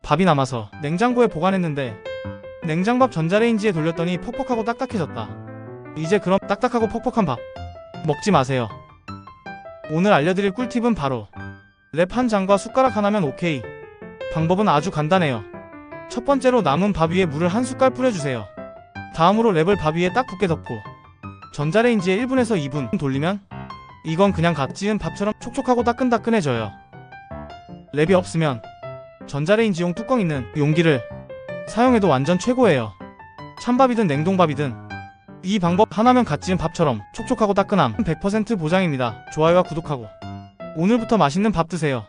밥이 남아서 냉장고에 보관했는데 냉장밥 전자레인지에 돌렸더니 퍽퍽하고 딱딱해졌다. 이제 그럼 딱딱하고 퍽퍽한 밥 먹지 마세요. 오늘 알려드릴 꿀팁은 바로 랩 한 장과 숟가락 하나면 오케이. 방법은 아주 간단해요. 첫 번째로 남은 밥 위에 물을 한 숟갈 뿌려주세요. 다음으로 랩을 밥 위에 딱 붙게 덮고 전자레인지에 1분에서 2분 돌리면 이건 그냥 갓 지은 밥처럼 촉촉하고 따끈따끈해져요. 랩이 없으면 전자레인지용 뚜껑 있는 용기를 사용해도 완전 최고예요. 찬밥이든 냉동밥이든 이 방법 하나면 갓 지은 밥처럼 촉촉하고 따끈함 100% 보장입니다. 좋아요와 구독하고 오늘부터 맛있는 밥 드세요.